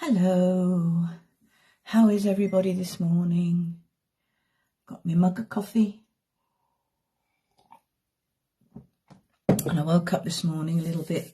Hello, how is everybody this morning? Got my mug of coffee and I woke up this morning a little bit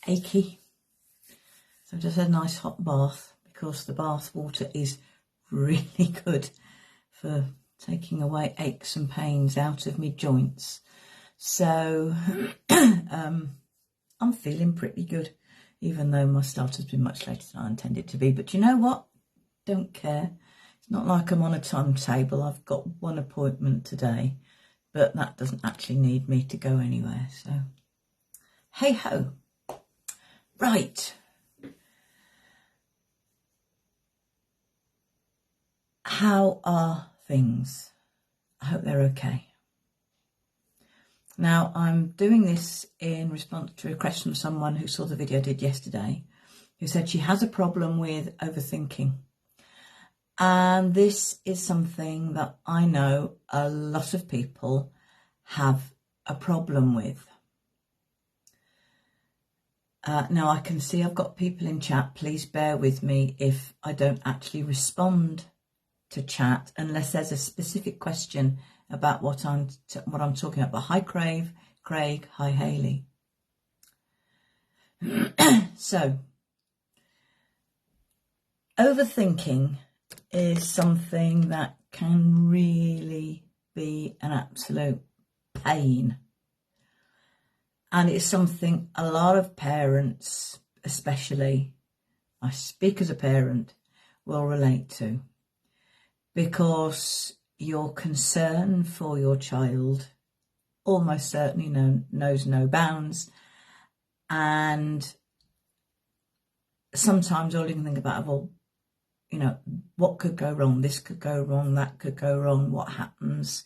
achy, so I just had a nice hot bath because the bath water is really good for taking away aches and pains out of my joints. So I'm feeling pretty good, even though my start has been much later than I intended it to be. But you know what? Don't care. It's not like I'm on a timetable. I've got one appointment today, but that doesn't actually need me to go anywhere. So, hey ho. Right. How are things? I hope they're okay. Now, I'm doing this in response to a request from someone who saw the video I did yesterday, who said she has a problem with overthinking. And this is something that I know a lot of people have a problem with. Now, I can see I've got people in chat. Please bear with me if I don't actually respond to chat unless there's a specific question about what I'm talking about. But hi, Craig, hi, Hayley. So, overthinking is something that can really be an absolute pain. And it's something a lot of parents, especially, I speak as a parent, will relate to. Because your concern for your child almost certainly knows no bounds, and sometimes all you can think about, well, you know, what could go wrong? This could go wrong, that could go wrong. What happens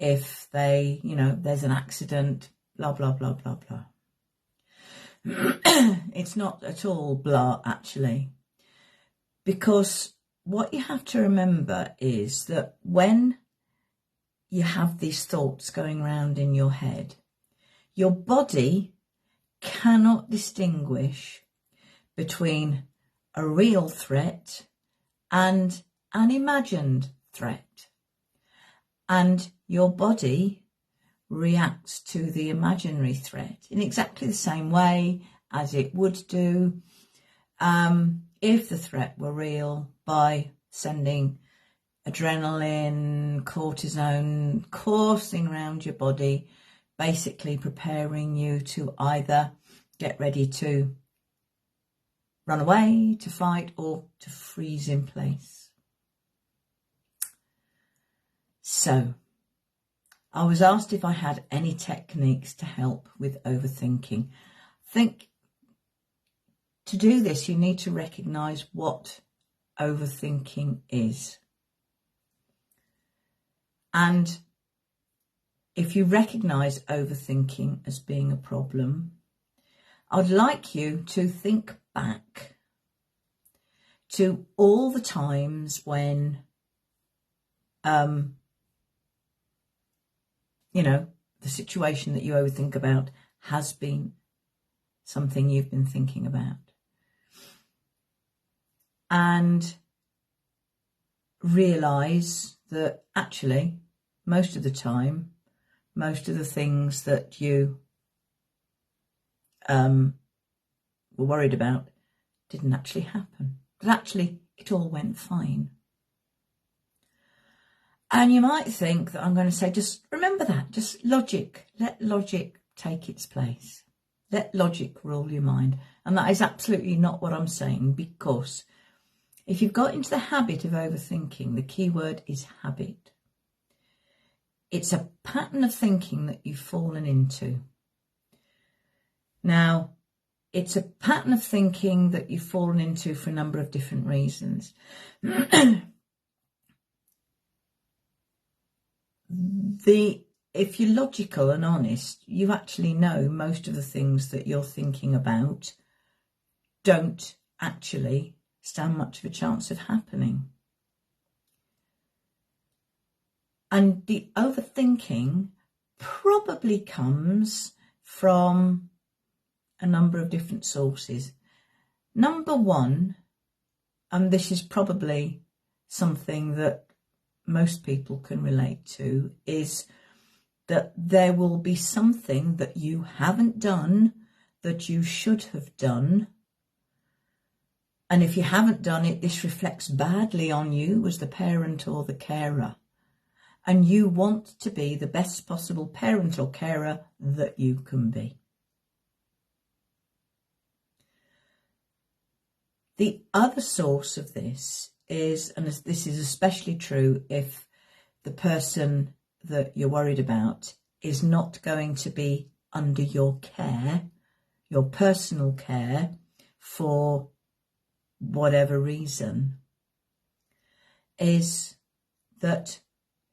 if they, you know, there's an accident, blah, blah, blah, blah, blah. It's not at all blah, actually, because what you have to remember is that when you have these thoughts going around in your head, your body cannot distinguish between a real threat and an imagined threat. And your body reacts to the imaginary threat in exactly the same way as it would do if the threat were real, by sending adrenaline, cortisone coursing around your body, basically preparing you to either get ready to run away, to fight, or to freeze in place. So, I was asked if I had any techniques to help with overthinking. I think to do this, you need to recognise what overthinking is. And if you recognise overthinking as being a problem, I'd like you to think back to all the times when, you know, the situation that you overthink about has been something you've been thinking about. And realise that actually, most of the time, most of the things that you were worried about didn't actually happen. But actually, it all went fine. And you might think that I'm going to say, just remember that, just logic. Let logic take its place. Let logic rule your mind. And that is absolutely not what I'm saying, because if you've got into the habit of overthinking, the key word is habit. It's a pattern of thinking that you've fallen into. Now, it's a pattern of thinking that you've fallen into for a number of different reasons. If you're logical and honest, you actually know most of the things that you're thinking about don't actually stand much of a chance of happening. And the overthinking probably comes from a number of different sources. Number one and this is probably something that most people can relate to, is that there will be something that you haven't done that you should have done. And if you haven't done it, this reflects badly on you as the parent or the carer. And you want to be the best possible parent or carer that you can be. The other source of this is, and this is especially true if the person that you're worried about is not going to be under your care, your personal care, for whatever reason, is that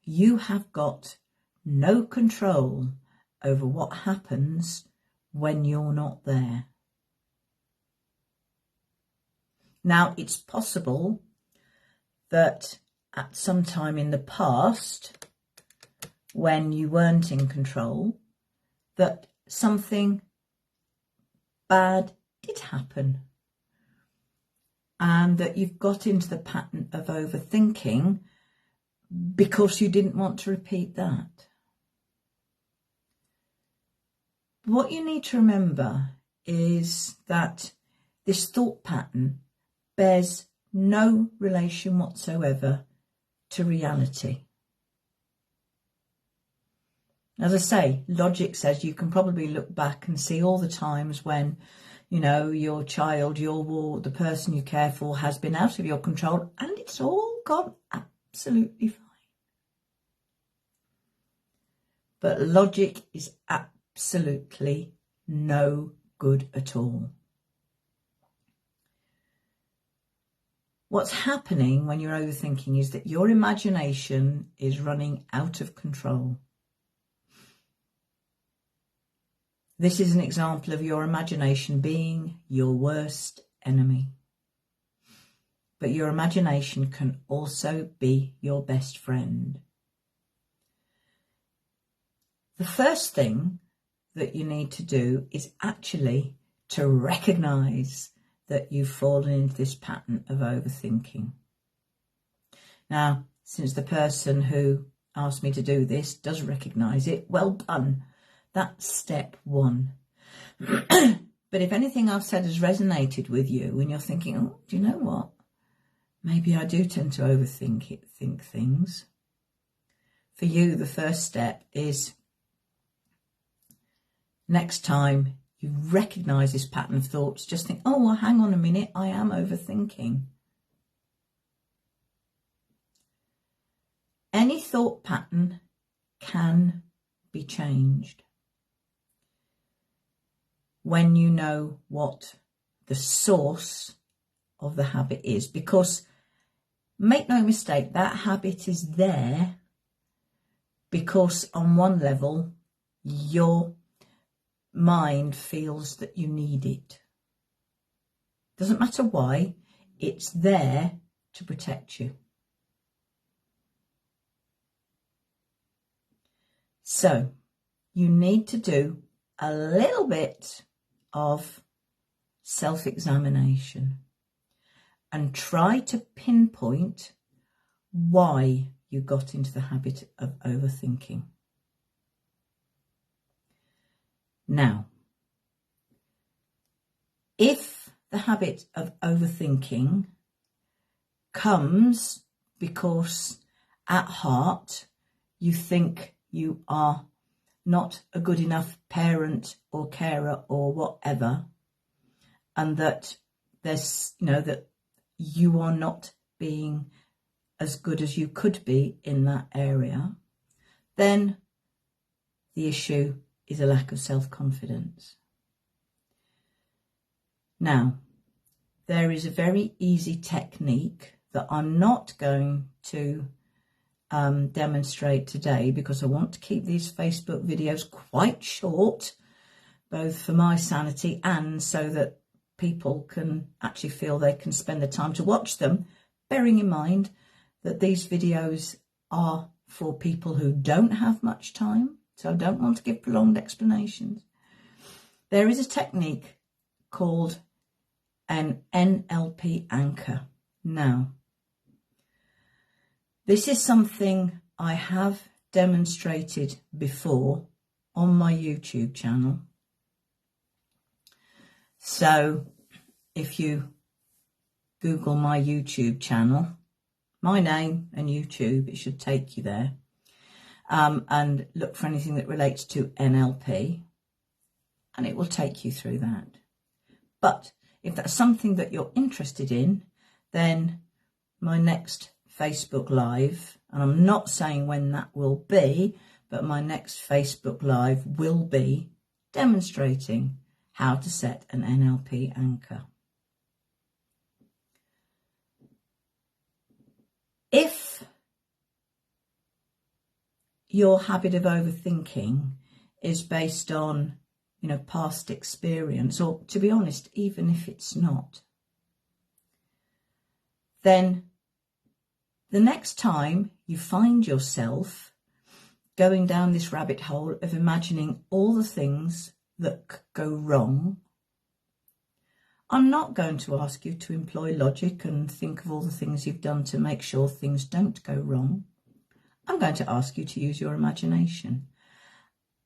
you have got no control over what happens when you're not there. Now, it's possible that at some time in the past, when you weren't in control, that something bad did happen, and that you've got into the pattern of overthinking because you didn't want to repeat that. What you need to remember is that this thought pattern bears no relation whatsoever to reality. As I say, logic says you can probably look back and see all the times when, you know, your child, the person you care for has been out of your control, and it's all gone absolutely fine. But logic is absolutely no good at all. What's happening when you're overthinking is that your imagination is running out of control. This is an example of your imagination being your worst enemy. But your imagination can also be your best friend. The first thing that you need to do is actually to recognise that you've fallen into this pattern of overthinking. Now, since the person who asked me to do this does recognise it, well done. That's step one. But if anything I've said has resonated with you and you're thinking, oh, do you know what? Maybe I do tend to think things. For you, the first step is next time you recognise this pattern of thoughts, just think, oh, well, hang on a minute, I am overthinking. Any thought pattern can be changed when you know what the source of the habit is. Because make no mistake, that habit is there because on one level, your mind feels that you need it. Doesn't matter why, it's there to protect you. So you need to do a little bit of self-examination and try to pinpoint why you got into the habit of overthinking. Now, if the habit of overthinking comes because at heart you think you are not a good enough parent or carer or whatever, and that there's, that you are not being as good as you could be in that area, then the issue is a lack of self-confidence. Now, there is a very easy technique that I'm not going to demonstrate today because I want to keep these Facebook videos quite short, both for my sanity and so that people can actually feel they can spend the time to watch them, bearing in mind that these videos are for people who don't have much time. So I don't want to give prolonged explanations. There is a technique called an NLP anchor. Now, this is something I have demonstrated before on my YouTube channel. So if you Google my YouTube channel, my name and YouTube, it should take you there, and look for anything that relates to NLP, and it will take you through that. But if that's something that you're interested in, then my next Facebook Live, and I'm not saying when that will be, but my next Facebook Live will be demonstrating how to set an NLP anchor. If your habit of overthinking is based on, past experience, or to be honest, even if it's not, then the next time you find yourself going down this rabbit hole of imagining all the things that could go wrong, I'm not going to ask you to employ logic and think of all the things you've done to make sure things don't go wrong. I'm going to ask you to use your imagination.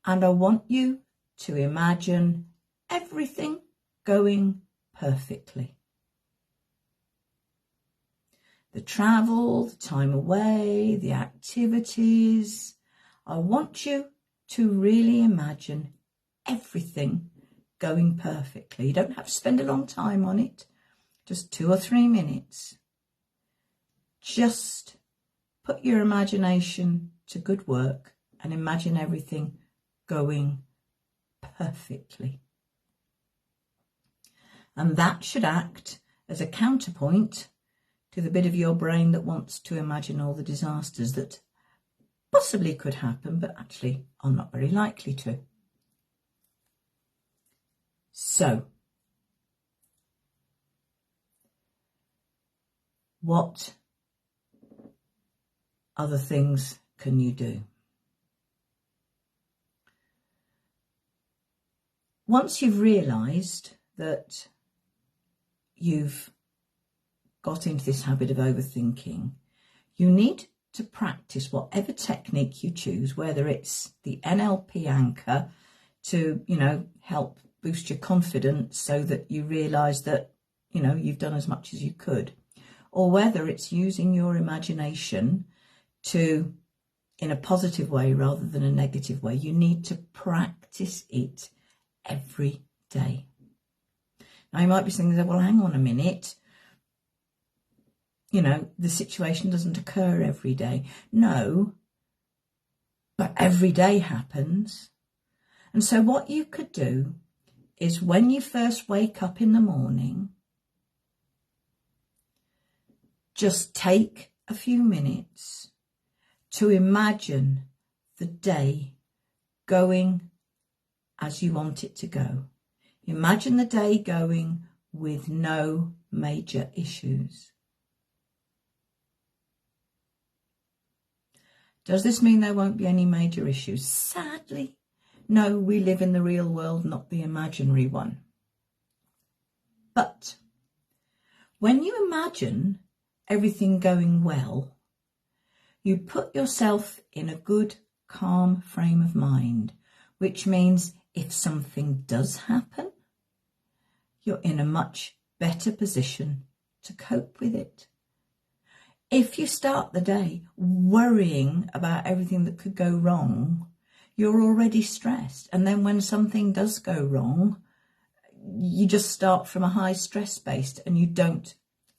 And I want you to imagine everything going perfectly. The travel, the time away, the activities. I want you to really imagine everything going perfectly. You don't have to spend a long time on it, just 2 or 3 minutes. Just put your imagination to good work and imagine everything going perfectly. And that should act as a counterpoint to the bit of your brain that wants to imagine all the disasters that possibly could happen, but actually are not very likely to. So, what other things can you do? Once you've realised that you've got into this habit of overthinking, you need to practice whatever technique you choose, whether it's the NLP anchor to, help boost your confidence so that you realise that, you've done as much as you could, or whether it's using your imagination to, in a positive way rather than a negative way. You need to practice it every day. Now you might be thinking, well, hang on a minute, the situation doesn't occur every day. No, but every day happens. And so what you could do is when you first wake up in the morning, just take a few minutes to imagine the day going as you want it to go. Imagine the day going with no major issues. Does this mean there won't be any major issues? Sadly, no, we live in the real world, not the imaginary one. But when you imagine everything going well, you put yourself in a good, calm frame of mind, which means if something does happen, you're in a much better position to cope with it. If you start the day worrying about everything that could go wrong, you're already stressed. And then when something does go wrong, you just start from a high stress base and you don't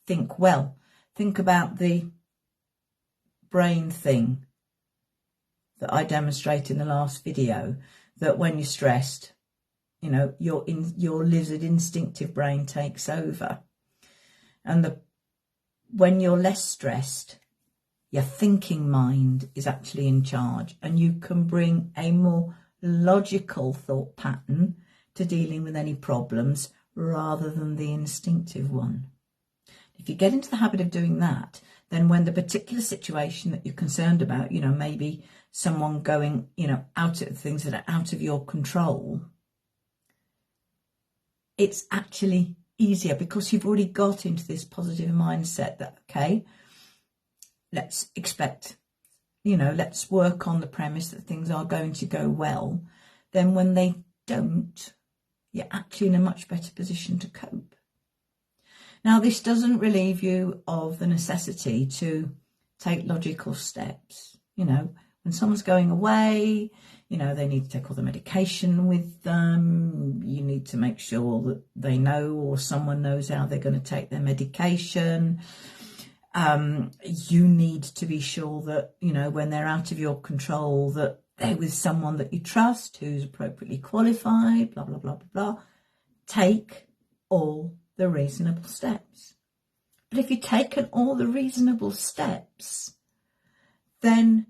think well. Think about the brain thing that I demonstrated in the last video, that when you're stressed, your lizard instinctive brain takes over. And when you're less stressed, your thinking mind is actually in charge, and you can bring a more logical thought pattern to dealing with any problems rather than the instinctive one. If you get into the habit of doing that, then when the particular situation that you're concerned about, maybe someone going, out of things that are out of your control, it's actually easier because you've already got into this positive mindset that, okay, let's expect, let's work on the premise that things are going to go well. Then when they don't, you're actually in a much better position to cope. Now, this doesn't relieve you of the necessity to take logical steps. When someone's going away, they need to take all the medication with them. You need to make sure that they know, or someone knows, how they're going to take their medication. You need to be sure that, when they're out of your control, that they're with someone that you trust, who's appropriately qualified, blah, blah, blah, blah, blah. Take all the reasonable steps. But if you've taken all the reasonable steps, then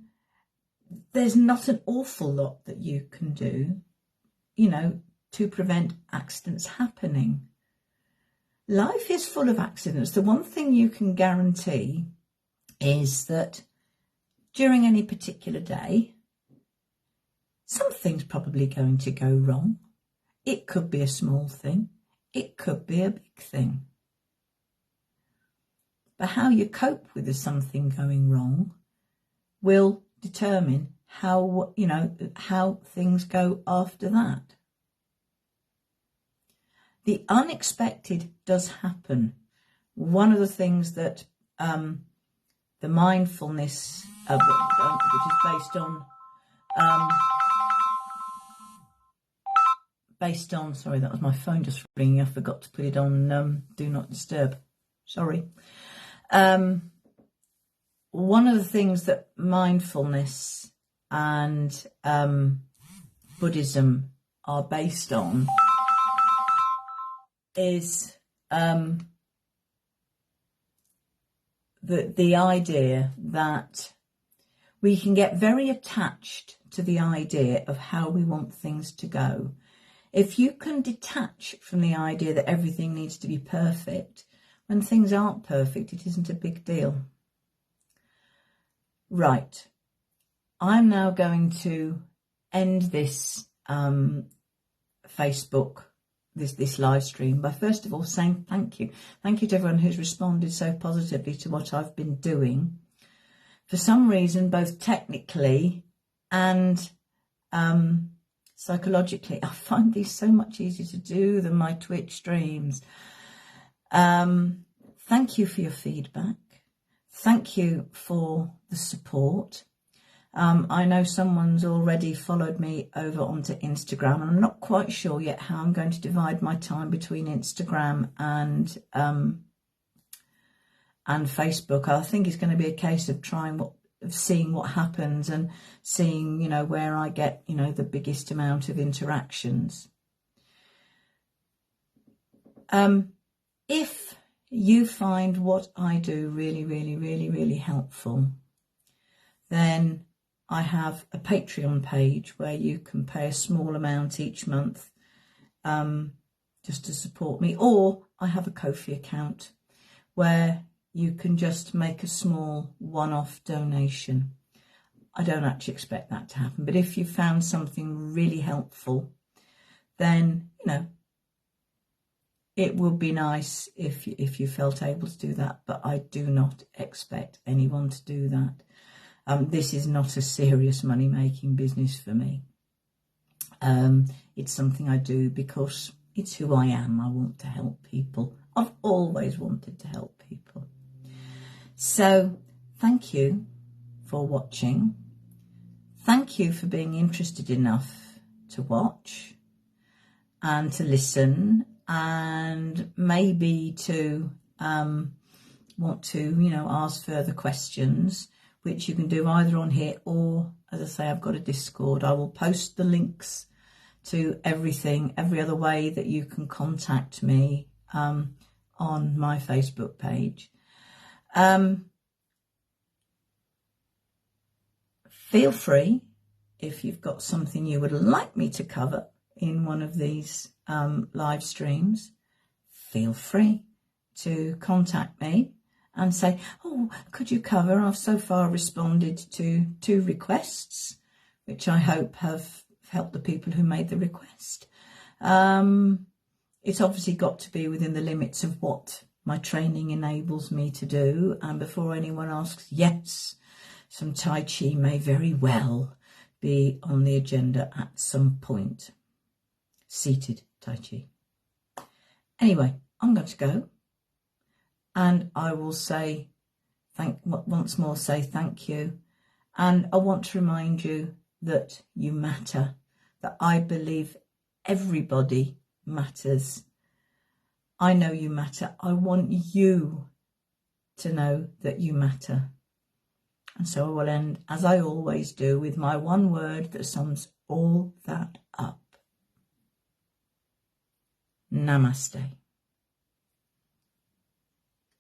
there's not an awful lot that you can do, to prevent accidents happening. Life is full of accidents. The one thing you can guarantee is that during any particular day, something's probably going to go wrong. It could be a small thing. It could be a big thing. But how you cope with the something going wrong will determine how things go after that. The unexpected does happen. One of the things that the mindfulness, which is based on, sorry, that was my phone just ringing. I forgot to put it on do not disturb. Sorry. One of the things that mindfulness and Buddhism are based on is the idea that we can get very attached to the idea of how we want things to go. If you can detach from the idea that everything needs to be perfect, when things aren't perfect, it isn't a big deal. Right. I'm now going to end this Facebook, this live stream, by first of all saying thank you. Thank you to everyone who's responded so positively to what I've been doing. For some reason, both technically and psychologically, I find these so much easier to do than my Twitch streams. Thank you for your feedback. Thank you for the support. I know someone's already followed me over onto Instagram, and I'm not quite sure yet how I'm going to divide my time between Instagram and Facebook. I think it's going to be a case of seeing what happens and seeing, where I get, the biggest amount of interactions. If you find what I do really, really, really, really helpful, then I have a Patreon page where you can pay a small amount each month just to support me, or I have a Ko-fi account where you can just make a small one-off donation. I don't actually expect that to happen, but if you found something really helpful, then, it would be nice if you felt able to do that, but I do not expect anyone to do that. This is not a serious money-making business for me. It's something I do because it's who I am. I want to help people. I've always wanted to help people. So thank you for watching. Thank you for being interested enough to watch and to listen, and maybe to want to, ask further questions, which you can do either on here or, as I say, I've got a Discord. I will post the links to everything, every other way that you can contact me on my Facebook page. Feel free, if you've got something you would like me to cover in one of these live streams, feel free to contact me and say, oh, could you cover? I've so far responded to 2 requests, which I hope have helped the people who made the request. It's obviously got to be within the limits of what my training enables me to do. And before anyone asks, yes, some Tai Chi may very well be on the agenda at some point. Seated Tai Chi. Anyway, I'm going to go, and I will say once more thank you. And I want to remind you that you matter, that I believe everybody matters. I know you matter. I want you to know that you matter. And so I will end, as I always do, with my one word that sums all that up. Namaste.